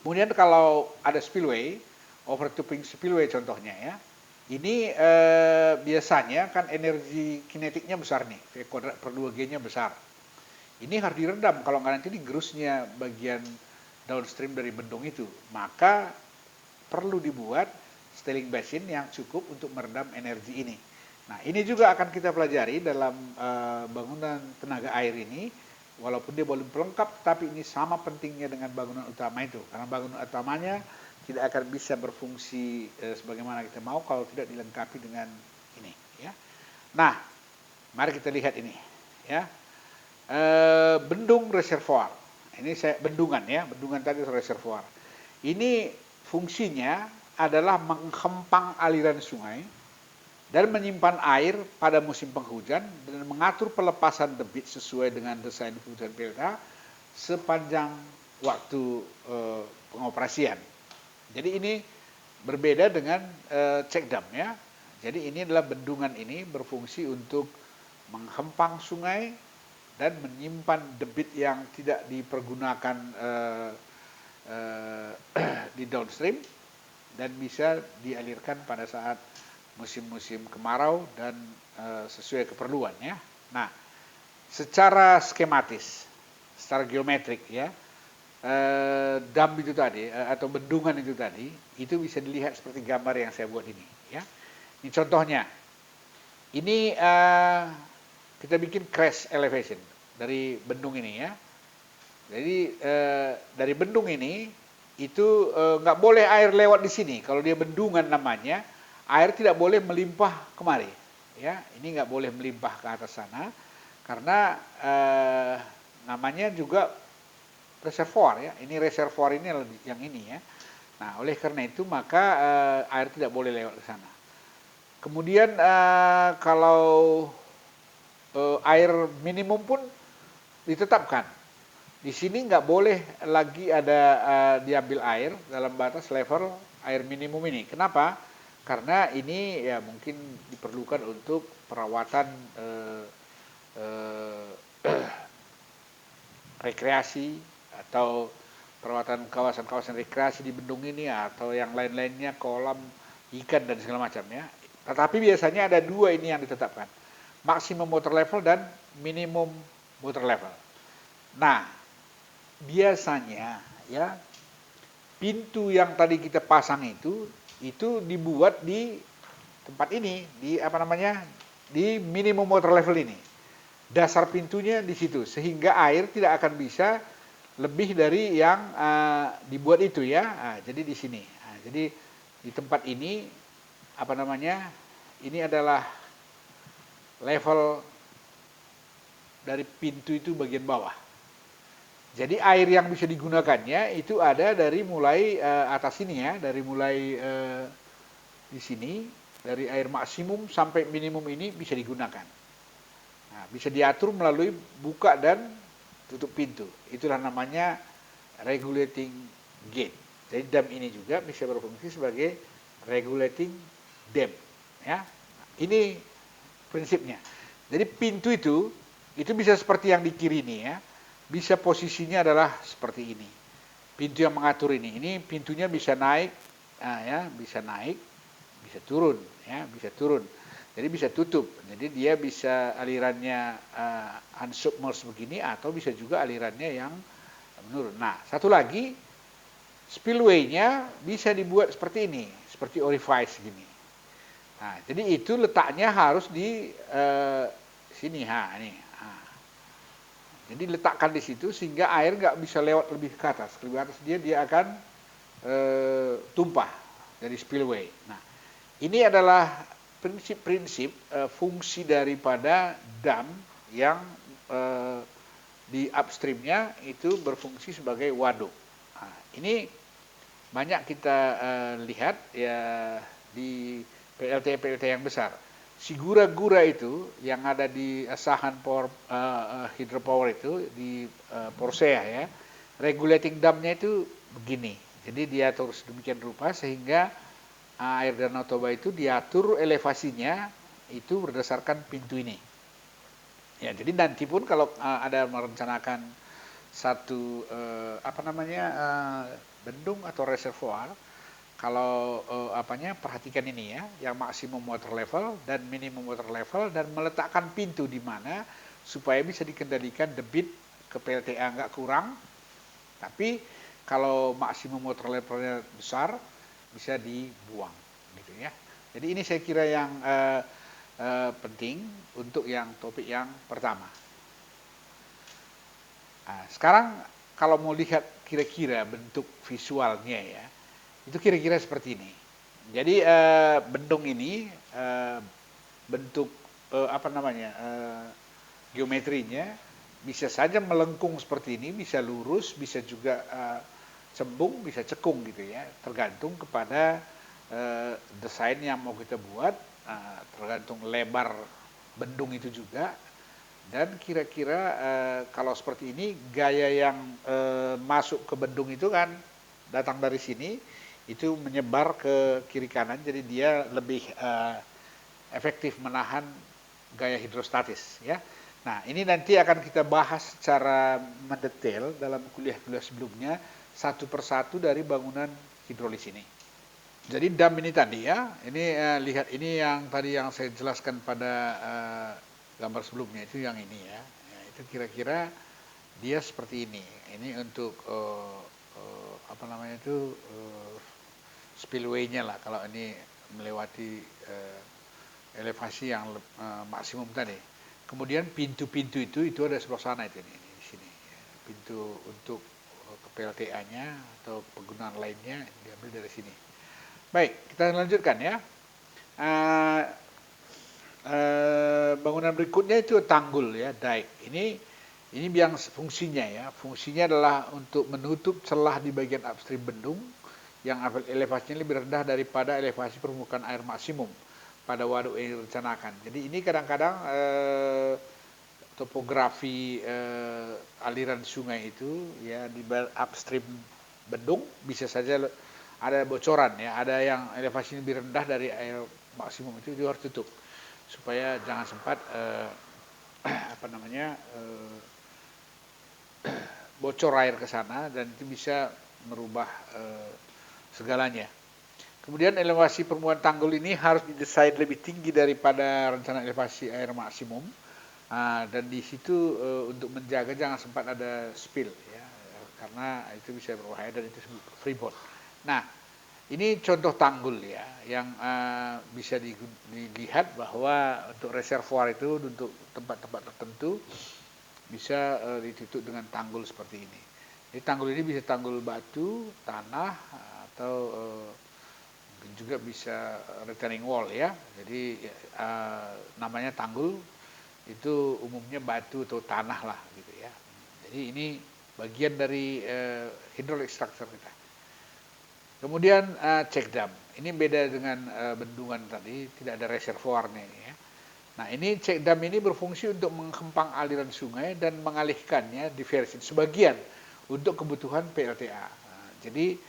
Kemudian kalau ada spillway, overtopping spillway contohnya ya, ini biasanya kan energi kinetiknya besar nih, V kuadrat per 2G-nya besar. Ini harus direndam, kalau nggak nanti digerusnya bagian downstream dari bendung itu, maka perlu dibuat stilling basin yang cukup untuk meredam energi ini. Nah, ini juga akan kita pelajari dalam bangunan tenaga air ini, walaupun dia belum pelengkap, tapi ini sama pentingnya dengan bangunan utama itu, karena bangunan utamanya tidak akan bisa berfungsi sebagaimana kita mau kalau tidak dilengkapi dengan ini ya. Nah, mari kita lihat ini ya. Bendung reservoir. Ini saya bendungan ya, bendungan tadi reservoir. Ini fungsinya adalah menghempang aliran sungai dan menyimpan air pada musim penghujan dan mengatur pelepasan debit sesuai dengan desain fungsi delta sepanjang waktu pengoperasian. Jadi ini berbeda dengan check dam ya. Jadi ini adalah bendungan ini berfungsi untuk menghempang sungai dan menyimpan debit yang tidak dipergunakan di downstream dan bisa dialirkan pada saat musim-musim kemarau dan sesuai keperluan ya. Nah, secara skematis, secara geometrik ya, dam itu tadi atau bendungan itu tadi, itu bisa dilihat seperti gambar yang saya buat ini ya. Ini contohnya. Ini kita bikin crash elevation dari bendung ini ya. Jadi dari bendung ini itu nggak boleh air lewat di sini. Kalau dia bendungan namanya, air tidak boleh melimpah kemari. Ya, ini nggak boleh melimpah ke atas sana karena namanya juga reservoir ya. Ini reservoir ini yang ini ya. Nah, oleh karena itu maka air tidak boleh lewat ke sana. Kemudian kalau air minimum pun ditetapkan. Di sini nggak boleh lagi ada diambil air dalam batas level air minimum ini. Kenapa? Karena ini ya mungkin diperlukan untuk perawatan rekreasi atau perawatan kawasan-kawasan rekreasi di bendung ini atau yang lain-lainnya, kolam ikan dan segala macam ya. Tetapi biasanya ada dua ini yang ditetapkan, maksimum water level dan minimum water level. Nah, biasanya ya pintu yang tadi kita pasang itu dibuat di tempat ini, di apa namanya, di minimum water level ini. Dasar pintunya di situ sehingga air tidak akan bisa lebih dari yang dibuat itu ya. Nah, jadi di sini. Nah, jadi di tempat ini apa namanya? Ini adalah level dari pintu itu bagian bawah. Jadi air yang bisa digunakannya itu ada dari mulai atas sini ya, dari mulai di sini, dari air maksimum sampai minimum ini bisa digunakan. Nah, bisa diatur melalui buka dan tutup pintu. Itulah namanya regulating gate. Jadi dam ini juga bisa berfungsi sebagai regulating dam. Ya, ini prinsipnya. Jadi pintu itu bisa seperti yang di kiri ini ya. Bisa posisinya adalah seperti ini. Pintu yang mengatur ini pintunya bisa naik, ya, bisa naik, bisa turun, ya, bisa turun. Jadi bisa tutup. Jadi dia bisa alirannya unsubmerged begini atau bisa juga alirannya yang menurun. Nah, satu lagi spillway-nya bisa dibuat seperti ini, seperti orifice gini. Nah, jadi itu letaknya harus di sini, ini. Jadi letakkan di situ sehingga air nggak bisa lewat lebih ke atas. Lebih atas dia akan tumpah dari spillway. Nah, ini adalah prinsip-prinsip fungsi daripada dam yang di upstreamnya itu berfungsi sebagai waduk. Nah, ini banyak kita lihat ya di PLT yang besar. Si gura-gura itu yang ada di Asahan Hydropower itu di Porsea ya, regulating damnya itu begini. Jadi dia terus demikian rupa sehingga air Danau Toba itu diatur elevasinya itu berdasarkan pintu ini. Ya, jadi nanti pun kalau ada merencanakan satu bendung atau reservoir, kalau perhatikan ini ya, yang maksimum water level dan minimum water level dan meletakkan pintu di mana supaya bisa dikendalikan debit ke PLTA nggak kurang, tapi kalau maksimum water levelnya besar bisa dibuang, gitu ya. Jadi ini saya kira yang penting untuk yang topik yang pertama. Nah, sekarang kalau mau lihat kira-kira bentuk visualnya ya, itu kira-kira seperti ini. Jadi bendung ini bentuk geometrinya bisa saja melengkung seperti ini, bisa lurus, bisa juga cembung, bisa cekung gitu ya, tergantung kepada desain yang mau kita buat, tergantung lebar bendung itu juga. Dan kira-kira kalau seperti ini gaya yang masuk ke bendung itu kan datang dari sini, itu menyebar ke kiri kanan, jadi dia lebih efektif menahan gaya hidrostatis ya. Nah, ini nanti akan kita bahas secara mendetail dalam kuliah-kuliah sebelumnya satu persatu dari bangunan hidrolis ini. Jadi dam ini tadi ya, ini lihat ini yang tadi yang saya jelaskan pada gambar sebelumnya itu yang ini ya. Itu kira-kira dia seperti ini. Ini untuk spillway-nya lah kalau ini melewati elevasi yang maksimum tadi. Kemudian pintu-pintu itu ada sebelah sana itu ini di sini. Pintu untuk ke PLTA-nya atau penggunaan lainnya diambil dari sini. Baik, kita lanjutkan ya. Bangunan berikutnya itu tanggul ya, dike. Ini yang fungsinya ya. Fungsinya adalah untuk menutup celah di bagian upstream bendung yang elevasinya lebih rendah daripada elevasi permukaan air maksimum pada waduk yang direncanakan. Jadi ini kadang-kadang topografi aliran sungai itu ya di upstream bendung bisa saja ada bocoran ya, ada yang elevasinya lebih rendah dari air maksimum itu harus tutup supaya jangan sempat bocor air ke sana dan itu bisa merubah segalanya. Kemudian elevasi permukaan tanggul ini harus didesain lebih tinggi daripada rencana elevasi air maksimum, dan di situ untuk menjaga jangan sempat ada spill ya, karena itu bisa berbahaya dan itu disebut freeboard. Nah, ini contoh tanggul ya yang bisa dilihat bahwa untuk reservoir itu untuk tempat-tempat tertentu bisa ditutup dengan tanggul seperti ini. Jadi tanggul ini bisa tanggul batu, tanah, atau juga bisa retaining wall ya. Jadi namanya tanggul itu umumnya batu atau tanah lah gitu ya. Jadi ini bagian dari hydraulic structure kita. Kemudian check dam. Ini beda dengan bendungan tadi, tidak ada reservoirnya ini ya. Nah ini check dam ini berfungsi untuk menghempang aliran sungai dan mengalihkannya diversion sebagian untuk kebutuhan PLTA. Jadi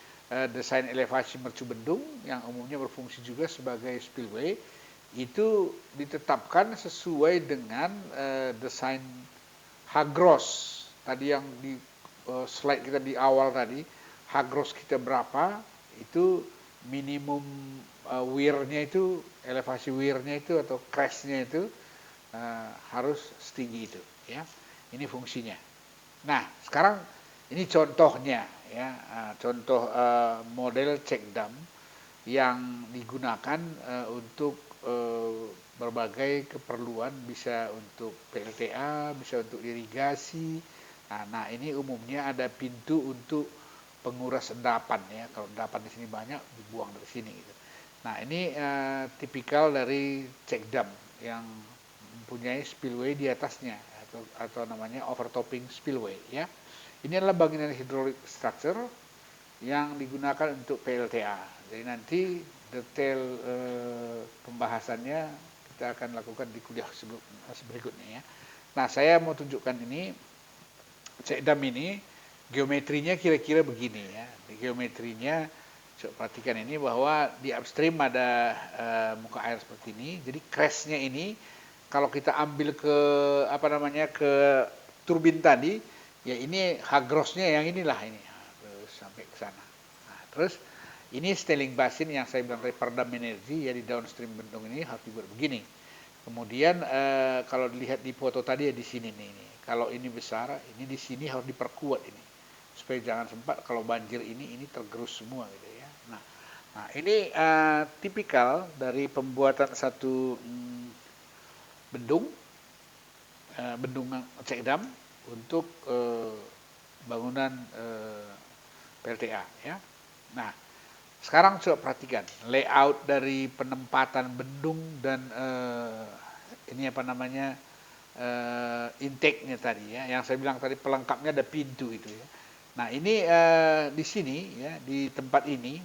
desain elevasi mercu bendung yang umumnya berfungsi juga sebagai spillway itu ditetapkan sesuai dengan desain Hagros tadi yang di slide kita di awal tadi. Hagros kita berapa, itu minimum weir-nya itu, elevasi weir-nya itu atau crest-nya itu harus setinggi itu ya. Ini fungsinya. Nah, sekarang ini contohnya ya, contoh model check dam yang digunakan untuk berbagai keperluan, bisa untuk PLTA, bisa untuk irigasi. Nah, ini umumnya ada pintu untuk penguras endapan ya. Kalau endapan di sini banyak, dibuang dari sini gitu. Nah, ini tipikal dari check dam yang mempunyai spillway di atasnya atau namanya overtopping spillway ya. Ini adalah bangunan hydraulic structure yang digunakan untuk PLTA. Jadi nanti detail pembahasannya kita akan lakukan di kuliah berikutnya ya. Nah, saya mau tunjukkan ini check dam ini. Geometrinya kira-kira begini ya. Di geometrinya coba perhatikan ini bahwa di upstream ada muka air seperti ini. Jadi crest-nya ini kalau kita ambil ke ke turbin tadi, ya ini Hagros-nya yang inilah ini. Terus sampai ke sana. Nah, terus ini stelling basin yang saya bilang tadi peredam energi ya, di downstream bendung ini harus dibuat begini. Kemudian kalau dilihat di foto tadi ya di sini nih ini. Kalau ini besar, ini di sini harus diperkuat ini, supaya jangan sempat kalau banjir ini tergerus semua gitu ya. Nah ini tipikal dari pembuatan satu bendung check dam untuk bangunan PLTA ya. Nah, sekarang coba perhatikan layout dari penempatan bendung dan ini intake-nya tadi ya. Yang saya bilang tadi pelengkapnya ada pintu itu ya. Nah, ini di sini ya, di tempat ini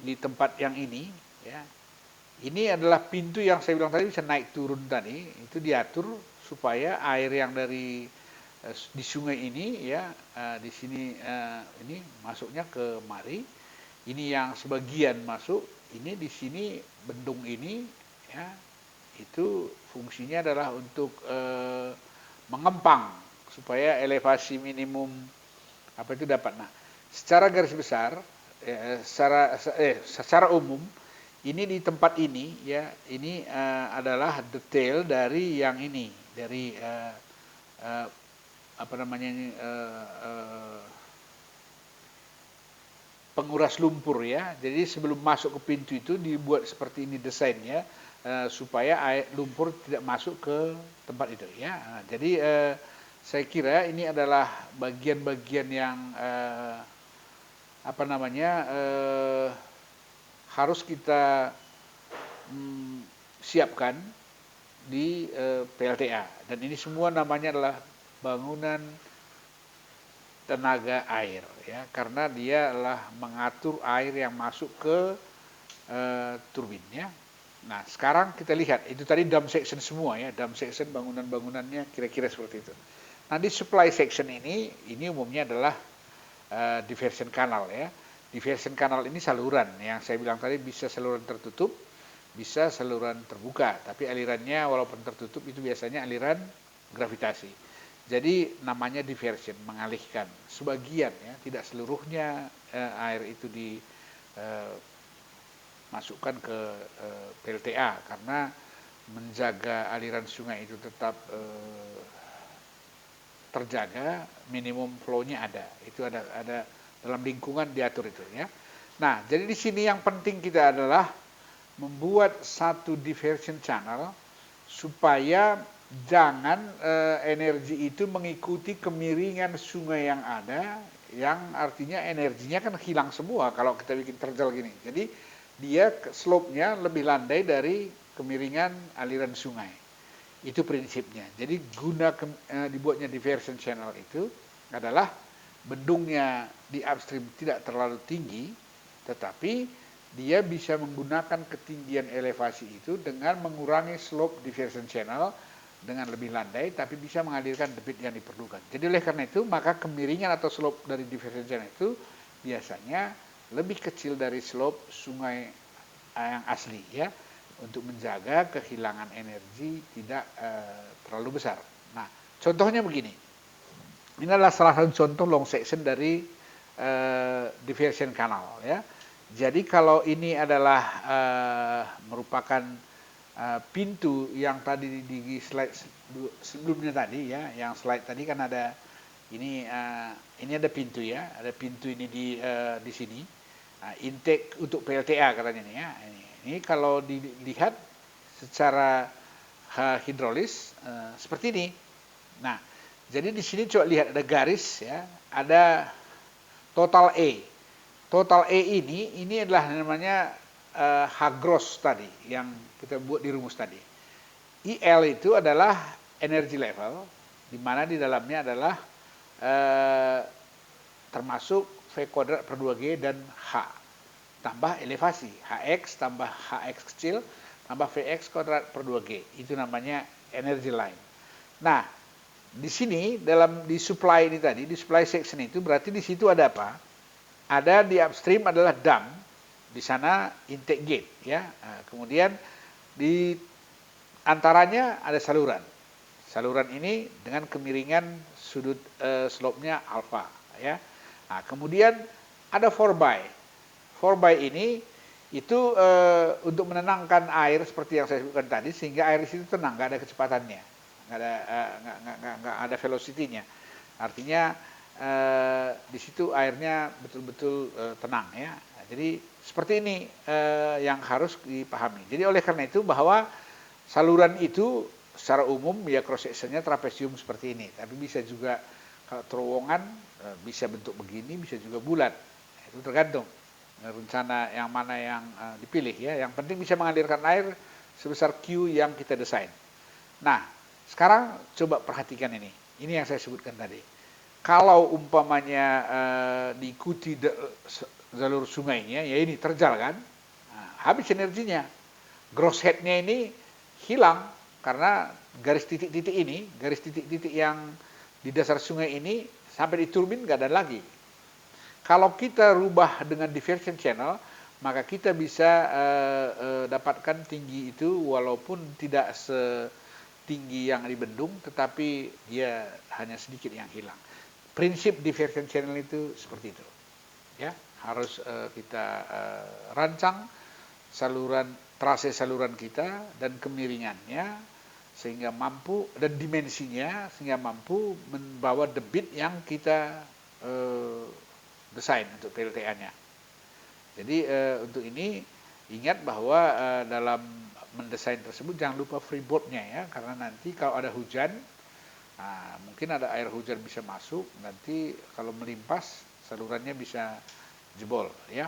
di tempat yang ini ya. Ini adalah pintu yang saya bilang tadi bisa naik turun tadi, itu diatur supaya air yang dari di sungai ini ya, di sini ini masuknya ke mari. Ini yang sebagian masuk, ini di sini bendung ini ya, itu fungsinya adalah untuk mengempang supaya elevasi minimum itu dapat. Nah, secara garis besar secara umum ini di tempat ini ya, ini adalah detail dari yang ini, dari penguras lumpur ya. Jadi sebelum masuk ke pintu itu dibuat seperti ini desainnya supaya air lumpur tidak masuk ke tempat itu ya. Nah, jadi saya kira ini adalah bagian-bagian yang harus kita siapkan di PLTA, dan ini semua namanya adalah bangunan tenaga air ya, karena dia adalah mengatur air yang masuk ke turbinnya. Nah, sekarang kita lihat itu tadi dam section semua ya, dam section bangunan-bangunannya kira-kira seperti itu. Nah, di supply section ini umumnya adalah diversion kanal ya. Diversion kanal ini saluran yang saya bilang tadi, bisa saluran tertutup, bisa saluran terbuka, tapi alirannya walaupun tertutup itu biasanya aliran gravitasi. Jadi namanya diversion, mengalihkan sebagian ya, tidak seluruhnya air itu dimasukkan ke PLTA, karena menjaga aliran sungai itu tetap terjaga, minimum flow-nya ada. Itu ada dalam lingkungan diatur itu ya. Nah, jadi di sini yang penting kita adalah membuat satu diversion channel supaya jangan energi itu mengikuti kemiringan sungai yang ada yang artinya energinya kan hilang semua kalau kita bikin terjal gini. Jadi dia slope-nya lebih landai dari kemiringan aliran sungai. Itu prinsipnya. Jadi dibuatnya diversion channel itu adalah bendungnya di upstream tidak terlalu tinggi, tetapi dia bisa menggunakan ketinggian elevasi itu dengan mengurangi slope diversion channel dengan lebih landai, tapi bisa mengalirkan debit yang diperlukan. Jadi oleh karena itu, maka kemiringan atau slope dari diversion channel itu biasanya lebih kecil dari slope sungai yang asli, ya, untuk menjaga kehilangan energi tidak terlalu besar. Nah, contohnya begini. Ini adalah salah satu contoh long section dari diversion canal, ya. Jadi kalau ini adalah merupakan pintu yang tadi di slide sebelumnya tadi, ya, yang slide tadi kan ada ini ada pintu, ya, ada pintu ini di sini. Intake untuk PLTA katanya nih, ya. Ini kalau dilihat secara hidrolis seperti ini. Nah, jadi di sini coba lihat ada garis, ya, ada total E. Total E ini adalah namanya H gross tadi yang kita buat di rumus tadi. IL itu adalah energy level, di mana di dalamnya adalah termasuk V kuadrat per 2G dan H tambah elevasi, HX tambah HX kecil tambah VX kuadrat per 2G. Itu namanya energy line. Nah, di sini di supply ini tadi, di supply section itu berarti di situ ada apa? Ada di upstream adalah dam, di sana intake gate, ya. Nah, kemudian di antaranya ada saluran. Saluran ini dengan kemiringan sudut slope-nya alfa, ya. Nah, kemudian ada 4by. 4by ini itu untuk menenangkan air seperti yang saya sebutkan tadi, sehingga air di situ tenang, nggak ada kecepatannya, nggak ada velocity-nya. Artinya di situ airnya betul-betul tenang, ya. Nah, jadi seperti ini yang harus dipahami. Jadi oleh karena itu bahwa saluran itu secara umum ya cross sectionnya trapesium seperti ini, tapi bisa juga kalau terowongan bisa bentuk begini, bisa juga bulat. Itu tergantung rencana yang mana yang dipilih, ya. Yang penting bisa mengalirkan air sebesar Q yang kita desain. Nah, sekarang coba perhatikan ini. Ini yang saya sebutkan tadi. Kalau umpamanya diikuti jalur sungainya, ya ini terjal kan, nah, habis energinya. Gross head-nya ini hilang karena garis titik-titik ini, garis titik-titik yang di dasar sungai ini sampai di turbin nggak ada lagi. Kalau kita rubah dengan diversion channel, maka kita bisa dapatkan tinggi itu walaupun tidak setinggi yang di bendung, tetapi dia hanya sedikit yang hilang. Prinsip diversion channel itu seperti itu, ya. Harus kita rancang trase saluran kita dan kemiringannya sehingga mampu, dan dimensinya sehingga mampu membawa debit yang kita desain untuk PLTA-nya. Jadi untuk ini ingat bahwa dalam mendesain tersebut jangan lupa freeboard-nya, ya, karena nanti kalau ada hujan, nah, mungkin ada air hujan bisa masuk, nanti kalau melimpas salurannya bisa jebol, ya.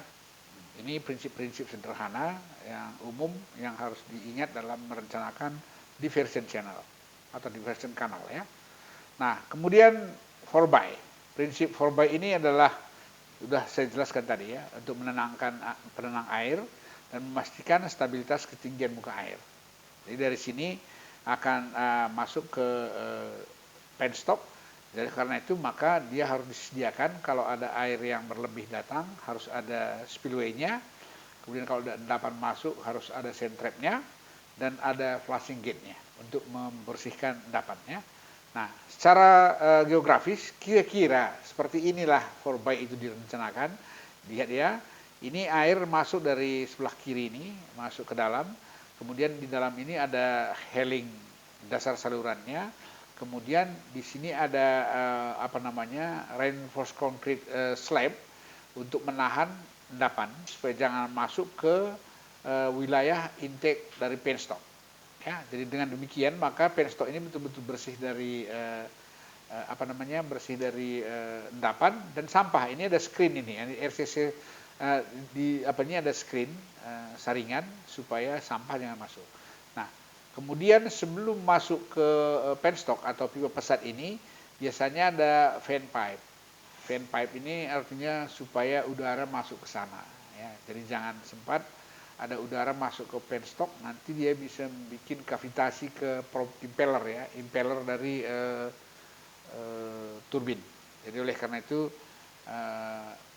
Ini prinsip-prinsip sederhana yang umum yang harus diingat dalam merencanakan diversion channel atau diversion kanal, ya. Nah, kemudian 4by. Prinsip 4by ini adalah sudah saya jelaskan tadi, ya, untuk penenang air dan memastikan stabilitas ketinggian muka air. Jadi dari sini akan masuk ke penstop. Jadi karena itu maka dia harus disediakan kalau ada air yang berlebih datang harus ada spillway-nya. Kemudian kalau ada endapan masuk harus ada sand trap-nya dan ada flushing gate-nya untuk membersihkan endapannya. Nah, secara geografis kira-kira seperti inilah 4by itu direncanakan. Lihat, ya, ini air masuk dari sebelah kiri ini, masuk ke dalam. Kemudian di dalam ini ada helling dasar salurannya. Kemudian di sini ada reinforced concrete slab untuk menahan endapan supaya jangan masuk ke wilayah intake dari penstock. Ya, jadi dengan demikian maka penstock ini betul-betul bersih dari bersih dari endapan dan sampah. Ini ada screen ini RCC ini ada screen saringan supaya sampah jangan masuk. Nah, kemudian sebelum masuk ke penstock atau pipa pesat ini biasanya ada fan pipe. Fan pipe ini artinya supaya udara masuk ke sana ya. Jadi jangan sempat ada udara masuk ke penstock, nanti dia bisa bikin kavitasi ke impeller ya, impeller dari turbin. Jadi oleh karena itu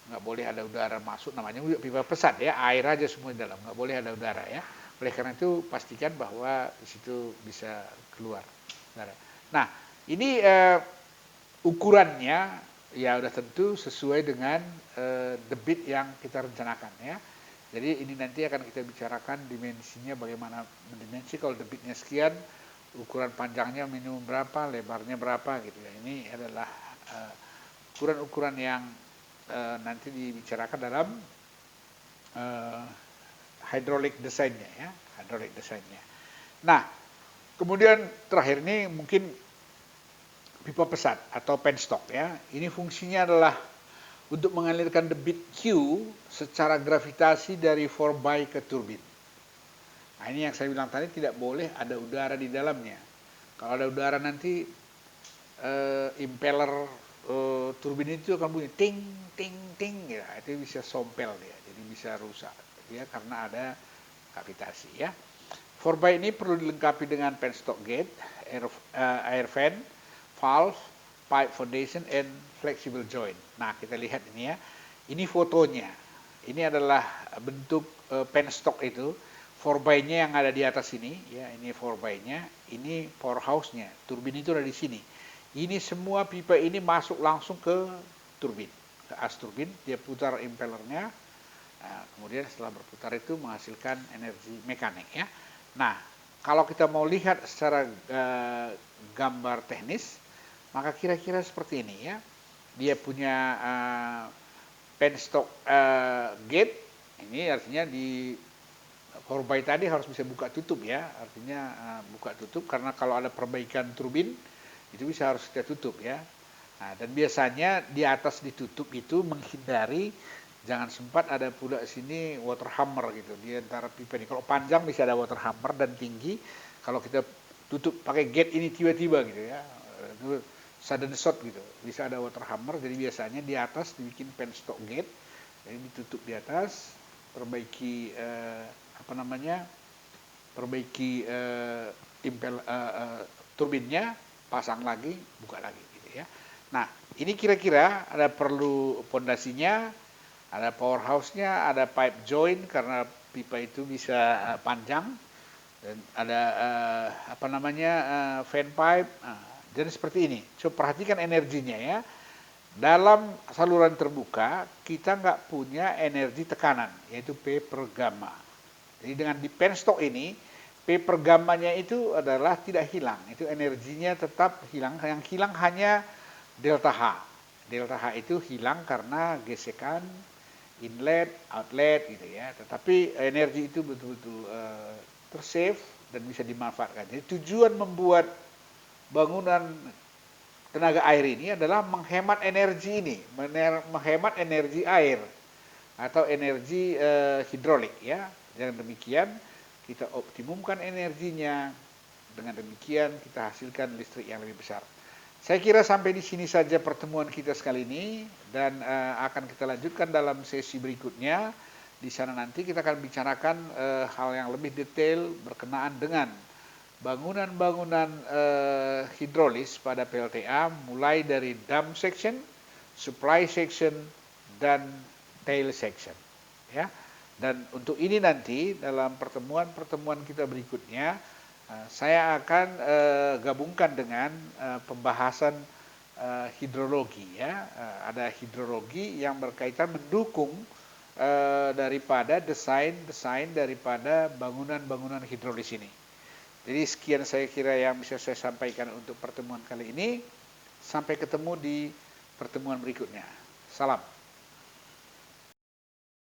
nggak boleh ada udara masuk, namanya pipa pesat ya, air aja semua di dalam, nggak boleh ada udara ya. Oleh karena itu pastikan bahwa di situ bisa keluar udara. Nah, ini ukurannya ya udah tentu sesuai dengan debit yang kita rencanakan ya. Jadi ini nanti akan kita bicarakan dimensinya bagaimana mendimensi, kalau debitnya sekian, ukuran panjangnya minimum berapa, lebarnya berapa gitu ya. Ini adalah ukuran-ukuran yang nanti dibicarakan dalam hydraulic desainnya ya, hydraulic desainnya. Nah, kemudian terakhir ini mungkin pipa pesat atau penstock ya. Ini fungsinya adalah untuk mengalirkan debit Q secara gravitasi dari 4by ke turbin. Nah, ini yang saya bilang tadi, tidak boleh ada udara di dalamnya. Kalau ada udara nanti impeller turbin itu akan bunyi ting ting ting ya, itu bisa sompel dia, jadi bisa rusak ya karena ada kavitasi ya. 4by ini perlu dilengkapi dengan penstock gate, air fan, valve, pipe foundation, and flexible joint. Nah, kita lihat ini ya. Ini fotonya. Ini adalah bentuk penstock itu. 4by-nya yang ada di atas ini. Ya, ini 4by-nya. Ini powerhouse-nya. Turbin itu ada di sini. Ini semua pipa ini masuk langsung ke turbin. Ke as turbin. Dia putar impellernya. Nah, kemudian setelah berputar itu menghasilkan energi mekanik ya. Nah, kalau kita mau lihat secara gambar teknis, maka kira-kira seperti ini ya. Dia punya penstock gate. Ini artinya di 4by tadi harus bisa buka tutup ya. Artinya buka tutup, karena kalau ada perbaikan turbin itu bisa harus kita tutup ya. Nah, dan biasanya di atas ditutup itu menghindari jangan sempat ada pula sini water hammer gitu di antara pipa ini. Kalau panjang bisa ada water hammer dan tinggi. Kalau kita tutup pakai gate ini tiba-tiba gitu ya. Sudden shot gitu, bisa ada water hammer. Jadi biasanya di atas dibikin penstock gate, jadi ditutup di atas, perbaiki turbinnya, pasang lagi, buka lagi gitu ya. Nah, ini kira-kira ada perlu pondasinya, ada powerhouse-nya, ada pipe joint karena pipa itu bisa panjang, dan ada fan pipe. Jadi seperti ini. Coba perhatikan energinya ya. Dalam saluran terbuka kita nggak punya energi tekanan, yaitu P per gamma. Jadi dengan di penstock ini, P per gammanya itu adalah tidak hilang. Itu energinya tetap hilang. Yang hilang hanya delta H. Delta H itu hilang karena gesekan inlet, outlet gitu ya. Tetapi energi itu betul-betul tersave dan bisa dimanfaatkan. Jadi tujuan membuat bangunan tenaga air ini adalah menghemat energi ini, menghemat energi air atau energi hidrolik ya. Dengan demikian kita optimumkan energinya, dengan demikian kita hasilkan listrik yang lebih besar. Saya kira sampai di sini saja pertemuan kita sekali ini, dan akan kita lanjutkan dalam sesi berikutnya. Di sana nanti kita akan bicarakan hal yang lebih detail berkenaan dengan bangunan-bangunan hidrolis pada PLTA, mulai dari dam section, supply section, dan tail section ya. Dan untuk ini nanti dalam pertemuan-pertemuan kita berikutnya saya akan gabungkan dengan pembahasan hidrologi ya. Ada hidrologi yang berkaitan mendukung daripada desain daripada bangunan-bangunan hidrolis ini. Jadi sekian saya kira yang bisa saya sampaikan untuk pertemuan kali ini. Sampai ketemu di pertemuan berikutnya. Salam.